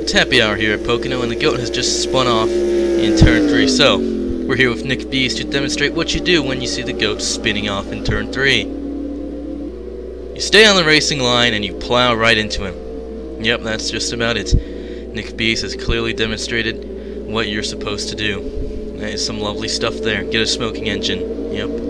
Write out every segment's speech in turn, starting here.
It's happy hour here at Pocono, and the goat has just spun off in turn 3. So, we're here with Nick Bees to demonstrate what you do when you see the goat spinning off in turn 3. You stay on the racing line and you plow right into him. Yep, that's just about it. Nick Bees has clearly demonstrated what you're supposed to do. That is some lovely stuff there. Get a smoking engine. Yep.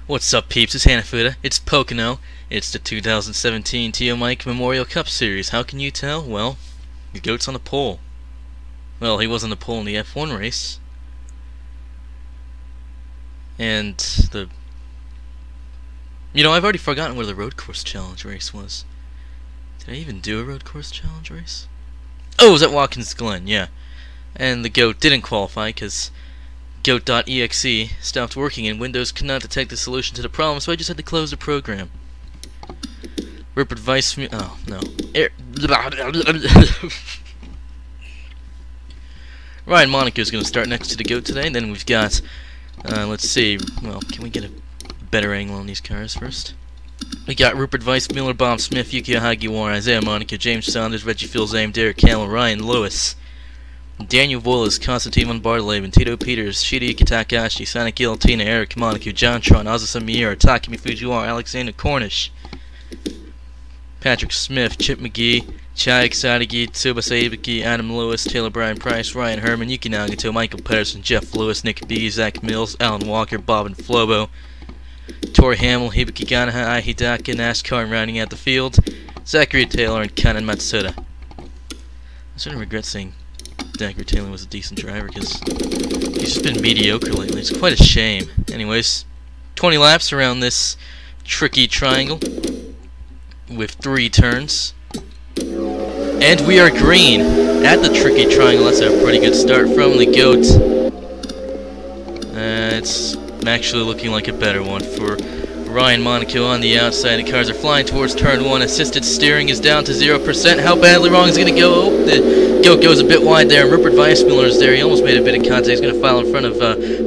What's up, peeps? It's Hanafuda. It's Pocono. It's the 2017 NTMMCS Memorial Cup Series. How can you tell? Well, the goat's on the pole. Well, he was on the pole in the F1 race. And I've already forgotten where the road course challenge race was. Did I even do a road course challenge race? Oh, it was at Watkins Glen, yeah. And the goat didn't qualify because Goat.exe stopped working and Windows could not detect the solution to the problem, so I just had to close the program. Rupert Vice... Oh, no. Ryan Monaco is going to start next to the goat today, and then we've got... let's see... Well, can we get a better angle on these cars first? We got Rupert Vice, Miller, Bob Smith, Yukio Hagiwara, Isaiah Monaco, James Saunders, Reggie Fils-Aime, Derek Camel, Ryan Lewis, Daniel Wallace, Konstantin von Bartleven, Tito Peters, Shirayuki Takahashi, Sonic Giltina, Eric Monaco, John Tron, Azasa Miura, Takumi Fujiwara, Alexander Cornish, Patrick Smith, Chip McGee, Chai Sadagi, Tsubasa Ibuki, Adam Lewis, Taylor Bryan Price, Ryan Herman, Yuki Nagato, Michael Pedersen, Jeff Lewis, Nick B, Zach Mills, Alan Walker, Bob and Flobo, Tori Hamill, Hibiki Ganaha, Ai Hidaka, NASCAR, and rounding out the field, Zachary Taylor, and Kanan Matsuda. I sort of regret saying Zachary Taylor was a decent driver because he's just been mediocre lately. It's quite a shame. Anyways, 20 laps around this tricky triangle with 3 turns. And we are green at the tricky triangle. That's a pretty good start from the goat. It's actually looking like a better one for Ryan Monaco on the outside. The cars are flying towards turn 1. Assisted steering is down to 0%. How badly wrong is it going to go? Oh, the goat goes a bit wide there, and Rupert Weissmuller is there. He almost made a bit of contact. He's going to file in front of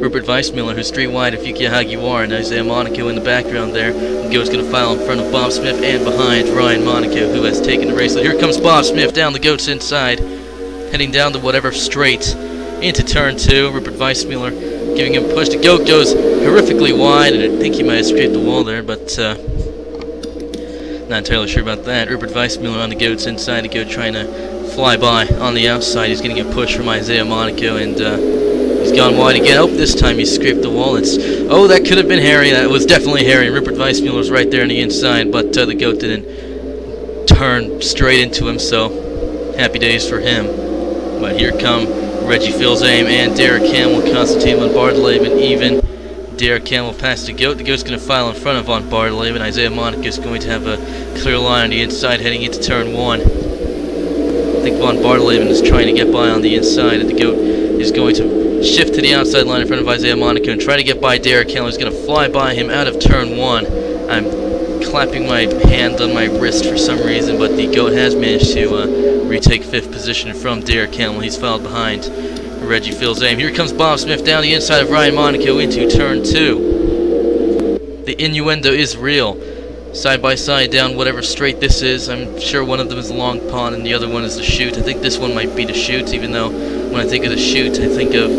Rupert Weissmuller, who's 3 wide of Yukio Hagiwara, and Isaiah Monaco in the background there. The goat's going to file in front of Bob Smith and behind Ryan Monaco, who has taken the race. Here comes Bob Smith down the goat's inside, heading down to whatever straight into turn 2. Rupert Weissmuller giving him a push. The goat goes horrifically wide, and I think he might have scraped the wall there, but not entirely sure about that. Rupert Weissmuller on the goat's inside. The goat trying to fly by on the outside. He's getting a push from Isaiah Monaco, and he's gone wide again. Oh, this time he scraped the wall. Oh, that could have been Harry. That was definitely Harry. Rupert Weissmuller's right there on the inside, but the goat didn't turn straight into him, so happy days for him. But here come Reggie Fils-Aime and Derek Camel, Konstantin von Bartleven even. Derek Camel past the goat. The goat's going to file in front of von Bartleven. Isaiah Monaco is going to have a clear line on the inside heading into turn 1. I think von Bartleven is trying to get by on the inside, and the goat is going to shift to the outside line in front of Isaiah Monaco and try to get by Derek Camel. He's going to fly by him out of turn 1. I'm clapping my hand on my wrist for some reason, but the goat has managed to retake 5th position from Derek Camel. He's followed behind Reggie Fils-Aime. Here comes Bob Smith down the inside of Ryan Monaco into turn 2. The innuendo is real. Side by side down whatever straight this is. I'm sure one of them is the long pond and the other one is the chute. I think this one might be the chute, even though when I think of the chute, I think of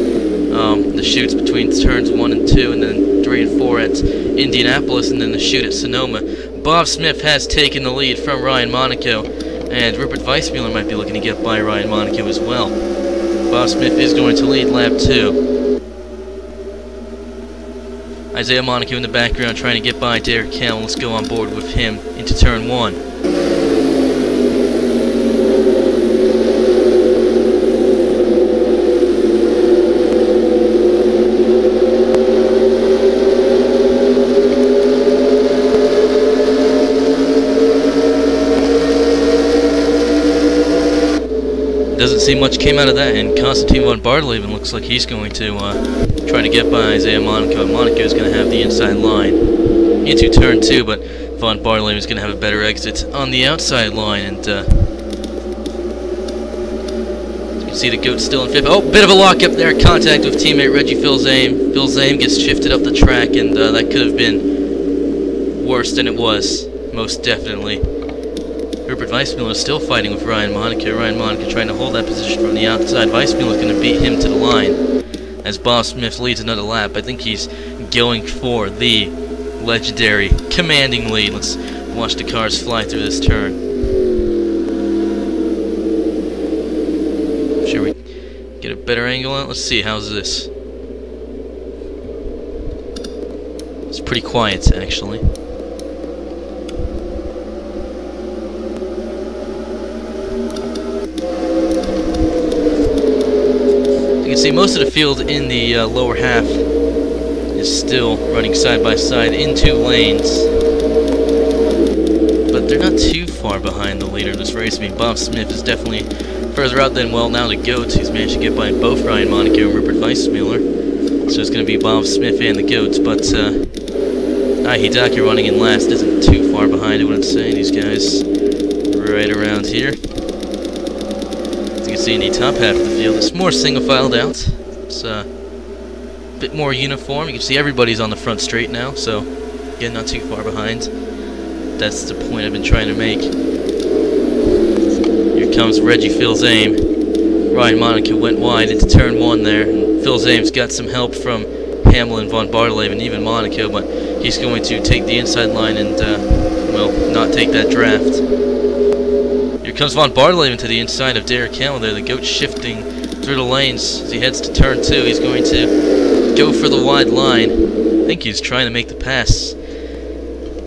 the chutes between turns 1 and 2, and then 3 and 4 at Indianapolis, and then the shoot at Sonoma. Bob Smith has taken the lead from Ryan Monaco, and Rupert Weissmuller might be looking to get by Ryan Monaco as well. Bob Smith is going to lead lap 2. Isaiah Monaco in the background trying to get by Derek Camel. Let's go on board with him into turn 1. Doesn't seem much came out of that, and Konstantin von Bartleven looks like he's going to try to get by Isaiah Monaco. Monaco is going to have the inside line into turn 2, but von Bartleven is going to have a better exit on the outside line, and you can see the GOAT still in 5th. Oh, bit of a lock up there, contact with teammate Reggie Fils-Aime. Fils-Aime gets shifted up the track, and that could have been worse than it was, most definitely. Rupert Weissmuller is still fighting with Ryan Monaco. Ryan Monaco trying to hold that position from the outside. Weissmuller is going to beat him to the line as Bob Smith leads another lap. I think he's going for the legendary commanding lead. Let's watch the cars fly through this turn. Should we get a better angle on it? Let's see. How's this? It's pretty quiet, actually. You can see most of the field in the lower half is still running side by side in 2 lanes, but they're not too far behind the leader of this race. I mean, Bob Smith is definitely further out than, well, now the GOAT. He's managed to get by both Ryan Monaco and Rupert Weissmuller, so it's going to be Bob Smith and the GOAT, but Hidaki running in last isn't too far behind, I wouldn't say. These guys right around here. You can see in the top half of the field, it's more single-filed out. It's a bit more uniform. You can see everybody's on the front straight now, so again, not too far behind. That's the point I've been trying to make. Here comes Reggie Fils-Aime. Ryan Monaco went wide into turn 1 there, and Fils-Aime's got some help from Hamlin, von Bartleven, and even Monaco, but he's going to take the inside line and, well, not take that draft. Here comes von Bartleven to the inside of Derek Camel there. The GOAT shifting through the lanes as he heads to turn 2. He's going to go for the wide line. I think he's trying to make the pass.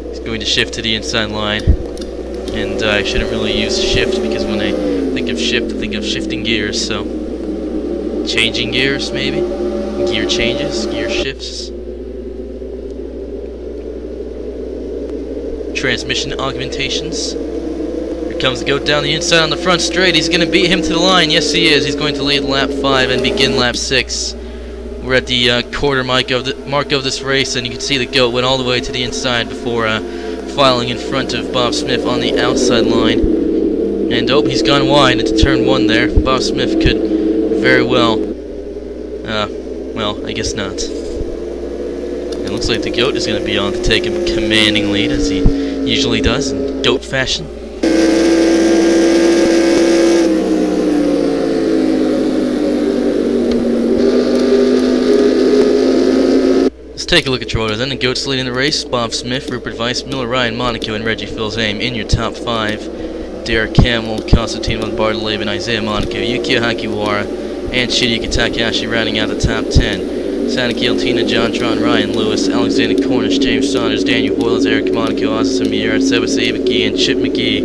He's going to shift to the inside line. And I shouldn't really use shift, because when I think of shift, I think of shifting gears. So, changing gears maybe? Gear changes, gear shifts. Transmission augmentations. Comes the GOAT down the inside on the front straight. He's going to beat him to the line. Yes, he is. He's going to lead lap 5 and begin lap 6. We're at the quarter mark of this race, and you can see the GOAT went all the way to the inside before filing in front of Bob Smith on the outside line. And oh, he's gone wide into turn 1 there. Bob Smith could very well, well, I guess not. It looks like the GOAT is going to be on to take a commanding lead, as he usually does in GOAT fashion. Let's take a look at your order then. The GOAT's leading the race. Bob Smith, Rupert Weissmuller, Ryan Monaco, and Reggie Fils-Aime in your top 5. Derek Camel, Konstantin von Bartleven, Isaiah Monaco, Yukio Hakiwara, and Shiriki Takahashi rounding out the top 10. Sanaki Altina, John Tron, Ryan Lewis, Alexander Cornish, James Saunders, Daniel Boyles, Eric Monaco, Asa Samir, Sebas Ibaki, and Chip McGee.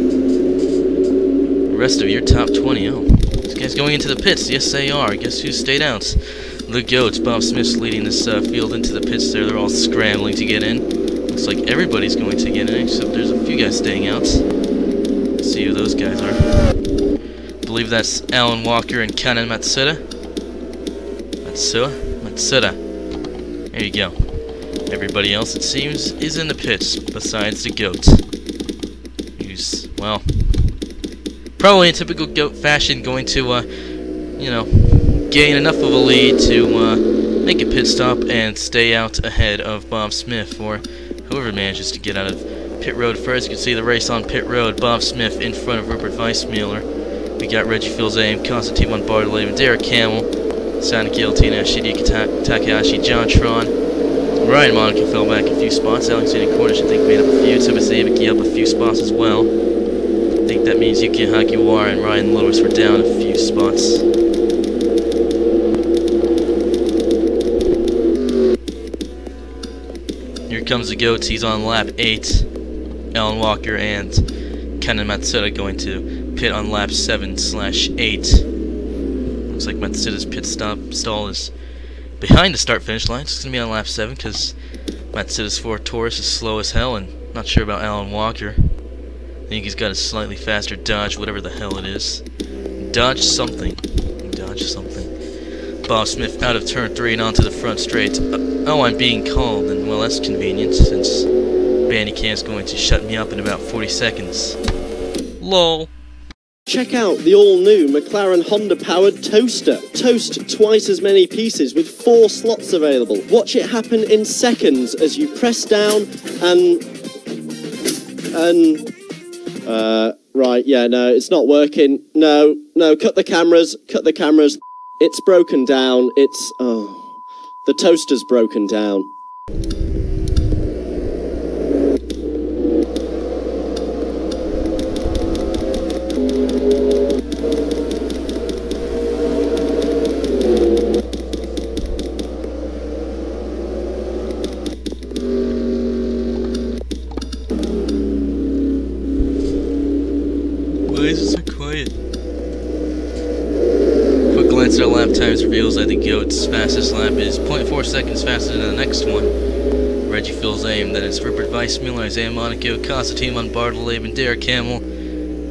The rest of your top 20. Oh, these guys going into the pits. Yes, they are. Guess who stayed out? The GOATs. Bob Smith's leading this field into the pits there. They're all scrambling to get in. Looks like everybody's going to get in, except there's a few guys staying out. Let's see who those guys are. I believe that's Alan Walker and Kanan Matsuda. Matsuda. There you go. Everybody else, it seems, is in the pits, besides the GOAT. Who's, well, probably in typical GOAT fashion, going to, you know, gain enough of a lead to make a pit stop and stay out ahead of Bob Smith, or whoever manages to get out of pit road first. You can see the race on pit road. Bob Smith in front of Rupert Weissmuller. We got Reggie Fils-Aime, Konstantin von Bartleven, Derek Camel, Sanaki Altina, Shiriki Takahashi, John Tron, Ryan Monaco fell back a few spots. Alexander Cornish, I think, made up a few. Tsubasa up a few spots as well. I think that means Yuki Hagiwara and Ryan Lewis were down a few spots. Here comes the goats. He's on lap 8. Alan Walker and Kenan Matsuda going to pit on lap 7/8. Looks like Matsuda's pit stall is behind the start-finish line. It's going to be on lap 7 because Matsuda's Ford Taurus is slow as hell, and not sure about Alan Walker. I think he's got a slightly faster Dodge, whatever the hell it is. Dodge something. Dodge something. Bob Smith out of turn 3 and onto the front straight. Oh, I'm being called, and well, that's convenient since Bandicam's going to shut me up in about 40 seconds. LOL. Check out the all-new McLaren Honda-powered toaster. Toast twice as many pieces with 4 slots available. Watch it happen in seconds as you press down and right, yeah, no, it's not working. No, cut the cameras. It's broken down. The toaster's broken down. Why is it so quiet? Quick glance at our lap times reveals that the GOAT's fastest lap is 0.4 seconds faster than the next one. Reggie Fils-Aime, then it's Rupert Weissmuller, Isaiah Monaco, Constantine Bartolome, and Derek Hamill.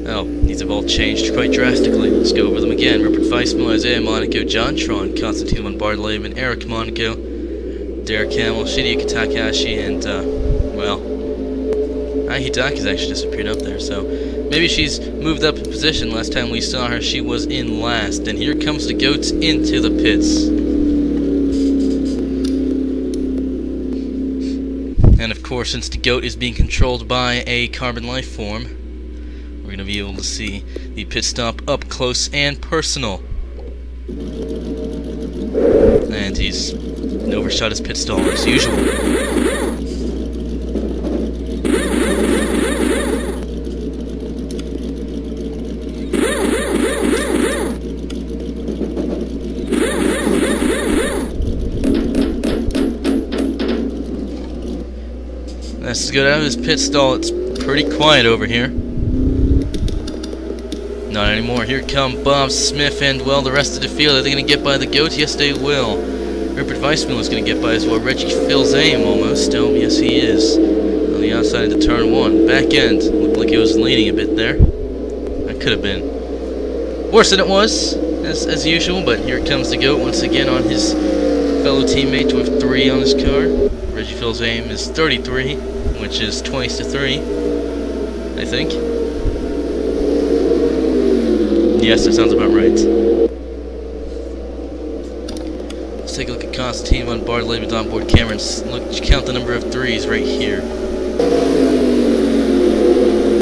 Oh, these have all changed quite drastically. Let's go over them again. Rupert Weissmuller, Isaiah Monaco, John Tron, Constantine Bartolome, and Eric Monaco, Derek Hamill, Hideyuki Takahashi, and, well, Hidaki's actually disappeared up there, so maybe she's moved up in position. Last time we saw her, she was in last. And here comes the GOATs into the pits. And of course, since the GOAT is being controlled by a carbon life form, we're going to be able to see the pit stop up close and personal. And he's overshot his pit stall as usual. Let's go down to his pit stall. It's pretty quiet over here. Not anymore. Here come Bob Smith and, well, the rest of the field. Are they going to get by the GOAT? Yes, they will. Rupert Weissmuller is going to get by as well. Reggie Fils-Aime almost. Oh, yes, he is. On the outside into turn 1. Back end. Looked like it was leaning a bit there. That could have been worse than it was, as usual. But here comes the GOAT once again on his fellow teammate with 3 on his car. Reggie Fils-Aime is 33, which is twice to 3, I think. Yes, that sounds about right. Let's take a look at Constantine Bartolome with onboard camera and look, count the number of 3s right here.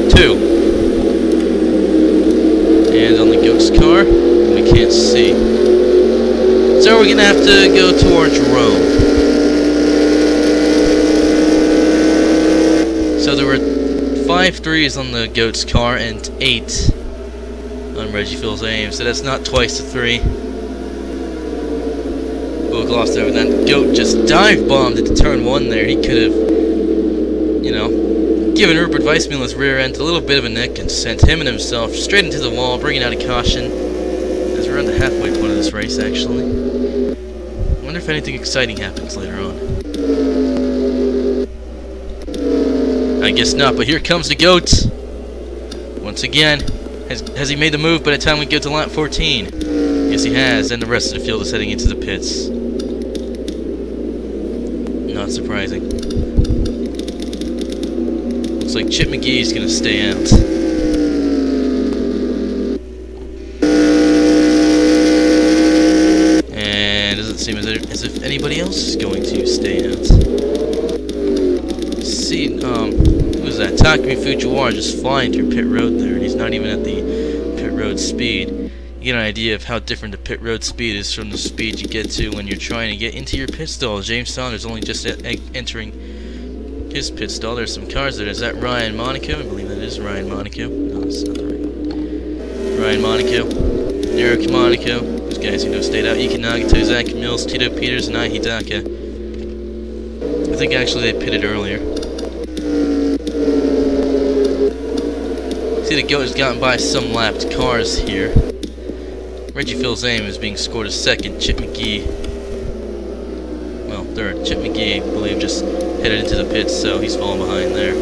2. And on the GOAT's car, we can't see. So we're going to have to go towards Rome. So there were 5 3s on the GOAT's car and 8 on Reggie Fils-Aime, so that's not twice to 3. We'll gloss over that. GOAT just dive bombed into turn 1 there. He could have, you know, given Rupert Weissmuller's rear end a little bit of a nick and sent him and himself straight into the wall, bringing out a caution. As we're on the halfway point of this race, actually. I wonder if anything exciting happens later on. I guess not, but here comes the GOAT. Once again, has he made the move by the time we get to lap 14? Yes, he has, and the rest of the field is heading into the pits. Not surprising. Looks like Chip McGee's gonna stay out. And it doesn't seem as if anybody else is going to stay out. See, who's that? Takumi Fujiwara just flying through pit road there, and he's not even at the pit road speed. You get an idea of how different the pit road speed is from the speed you get to when you're trying to get into your pit stall. James Saunders only just entering his pit stall. There's some cars there. Is that Ryan Monaco? I believe that is Ryan Monaco. No, that's not right. Ryan Monaco, Eric Monaco, those guys who don't stayed out. Yuki Nagato, Zach Mills, Tito Peters, and Ai Hidaka. I think actually they pitted earlier. See, the goat has gotten by some lapped cars here. Reggie Fils-Aime is being scored as second. Chip McGee, well, third. Chip McGee, I believe, just headed into the pits, so he's falling behind there.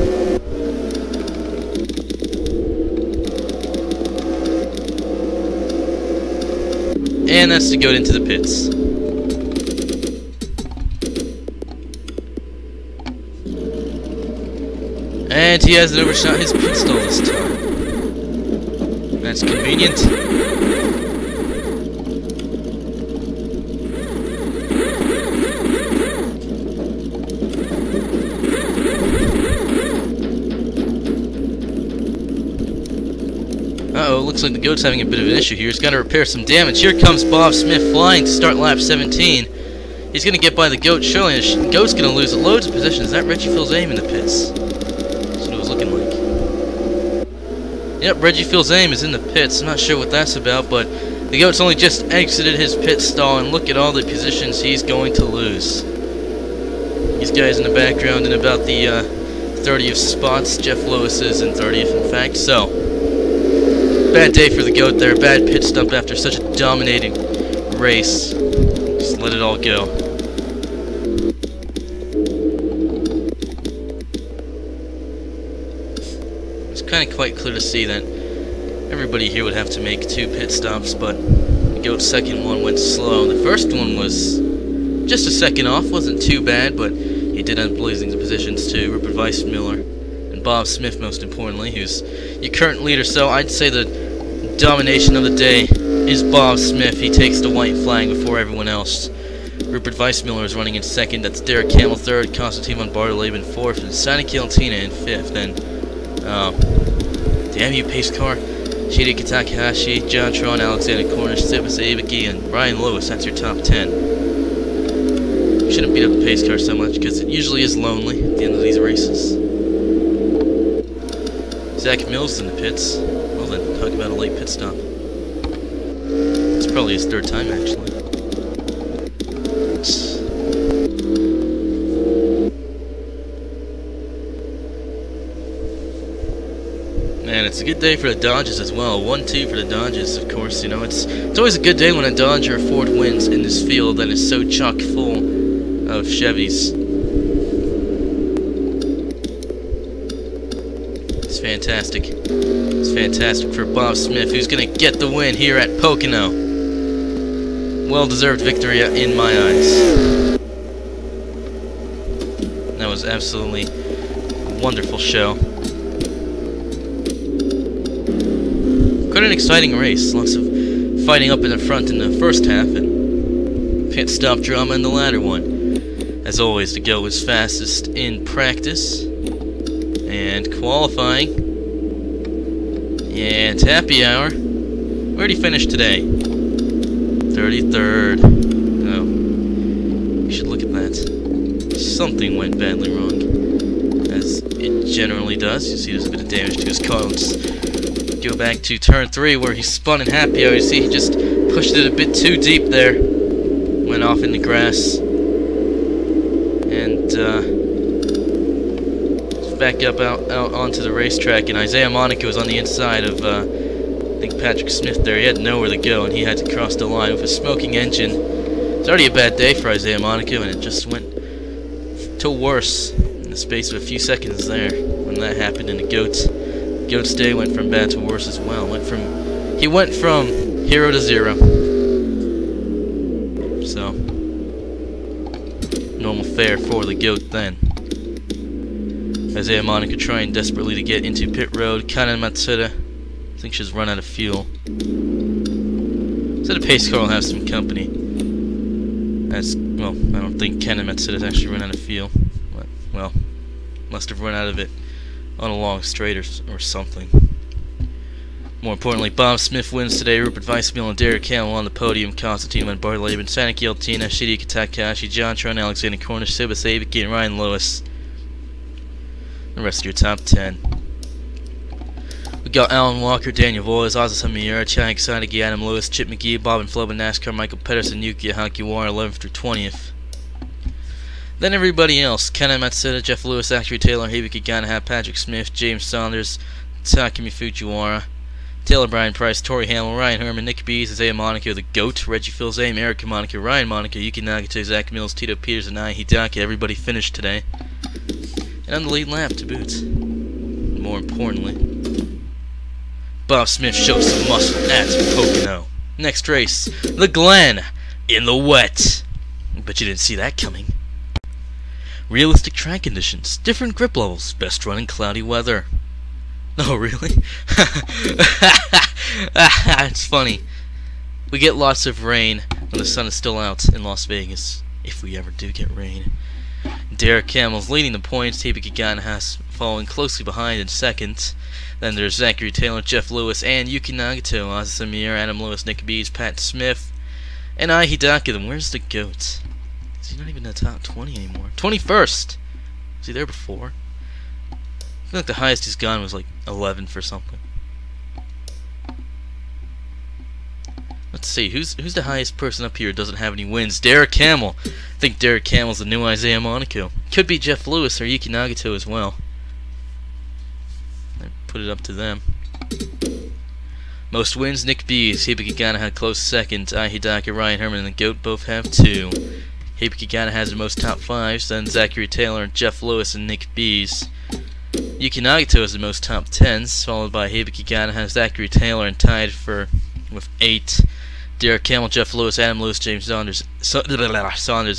And that's to go into the pits. And he hasn't overshot his pit stall this time. That's convenient. Uh-oh, looks like the goat's having a bit of an issue here. He's got to repair some damage. Here comes Bob Smith flying to start lap 17. He's going to get by the goat, surely. The goat's going to lose loads of positions. Is that Reggie Fils-Aime in the pits? That's what it was looking like. Yep, Reggie Fils-Aime is in the pits. I'm not sure what that's about, but the goat's only just exited his pit stall, and look at all the positions he's going to lose. These guys in the background in about the 30th spots. Jeff Lewis is in 30th, in fact, so... bad day for the goat there. Bad pit stop after such a dominating race. Just let it all go. It's kind of quite clear to see that everybody here would have to make 2 pit stops, but the goat's second one went slow. The first one was just a second off. Wasn't too bad, but he did end up losing the positions to Rupert Weissmuller and Bob Smith, most importantly, who's your current leader. So I'd say the domination of the day is Bob Smith. He takes the white flag before everyone else. Rupert Weissmuller is running in second. That's Derek Campbell third, Constantine Bartolebe in fourth, and Sani Kieltina in fifth. And damn you, pace car. Shidi Takahashi, John Tron, Alexander Cornish, Sebas Ibiki, and Ryan Lewis. That's your top 10. You shouldn't beat up the pace car so much because it usually is lonely at the end of these races. Zach Mills is in the pits. Well then, talk about a late pit stop. It's probably his third time, actually. Man, it's a good day for the Dodgers as well. 1-2 for the Dodgers, of course. You know, it's always a good day when a Dodger or Ford wins in this field that is so chock full of Chevys. It's fantastic. It's fantastic for Bob Smith, who's going to get the win here at Pocono. Well-deserved victory in my eyes. That was absolutely a wonderful show. Quite an exciting race. Lots of fighting up in the front in the first half, and pit stop drama in the latter one. As always, the goat was fastest in practice and qualifying. And happy hour. Where'd he finish today? 33rd. Oh, you should look at that. Something went badly wrong, as it generally does. You see there's a bit of damage to his car. Let's go back to turn 3 where he spun in happy hour. You see he just pushed it a bit too deep there. Went off in the grass. And back up out onto the racetrack, and Isaiah Monaco was on the inside of I think Patrick Smith there. He had nowhere to go, and he had to cross the line with a smoking engine. It's already a bad day for Isaiah Monaco, and it just went to worse in the space of a few seconds there when that happened. And the Goat's day went from bad to worse as well. He went from hero to zero. So normal fare for the Goat then. Isaiah Monaco trying desperately to get into pit road. Kanen Matsuda, I think she's run out of fuel. So the pace car will have some company. Well, I don't think Kanen Matsuda's actually run out of fuel. But, well, must have run out of it on a long straight or something. More importantly, Bob Smith wins today, Rupert Weissmuller and Derek Hamill on the podium, Constantine Van Barleben, Sanaki Altina, Shidika Takahashi, John Tron, Alexander Cornish, Sibas Abiki, and Ryan Lewis. The rest of your top 10. We got Alan Walker, Daniel Voice, Asa Miura, Chang Sanagi, Adam Lewis, Chip McGee, Bob and Floban, NASCAR, Michael Pedersen, Yuki Hakiwara, 11th through 20th. Then everybody else: Ken Matsuda, Jeff Lewis, Acura Taylor, Hibiki Ganaha, Patrick Smith, James Saunders, Takumi Fujiwara, Taylor Bryan Price, Tori Hamill, Ryan Herman, Nick Bees, Isaiah Monaco, The GOAT, Reggie Fils-Aime, Eric Monaco, Ryan Monaco, Yuki Nagata, Zach Mills, Tito Peters, and Ai Hidaki. Everybody finished today. And on the lead lap to boot. More importantly, Bob Smith shows some muscle at Pocono. Next race, the Glen in the wet. But you didn't see that coming. Realistic track conditions, different grip levels, best run in cloudy weather. Oh, really? It's funny. We get lots of rain when the sun is still out in Las Vegas, if we ever do get rain. Derek Hamill's leading the points, Hibiki Ganaha following closely behind in second. Then there's Zachary Taylor, Jeff Lewis, and Yuki Nagato, Asa Miura, Adam Lewis, Nick Bees, Pat Smith, and Ai Hidaki. Then where's the GOAT? Is he not even in the top 20 anymore? 21st! Was he there before? I feel like the highest he's gone was like 11th for something. Let's see, who's the highest person up here who doesn't have any wins? Derek Hamill. I think Derek Hamill's the new Isaiah Monaco. Could be Jeff Lewis or Yuki Nagato as well. I put it up to them. Most wins, Nick Bees. Hibiki Ganaha had close second. Ai Hidaki, Ryan Herman, and the GOAT both have 2. Hibiki Ganaha has the most top 5s, then Zachary Taylor, Jeff Lewis, and Nick Bees. Yuki Nagato has the most top 10s, followed by Hibiki Ganaha, Zachary Taylor, and tied with 8. Derek Hamill, Jeff Lewis, Adam Lewis, James Saunders,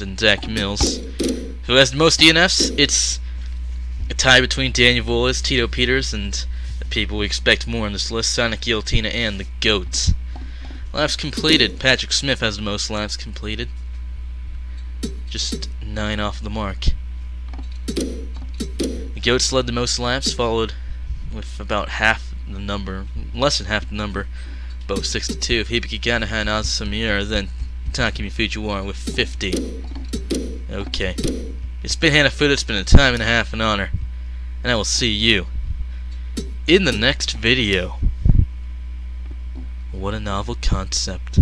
and Zach Mills. Who has the most DNFs? It's a tie between Daniel Volas, Tito Peters, and the people we expect more on this list, Sonic Yeltina, and the GOAT. Laps completed. Patrick Smith has the most laps completed. Just 9 off the mark. The GOATs led the most laps, followed with about half the number, less than half the number, both 62. Hibiki Ganaha and Asa Miura, then Takumi Fujiwara with 50. Okay. It's been Hanafuda, it's been a time and a half, an honor. And I will see you in the next video. What a novel concept.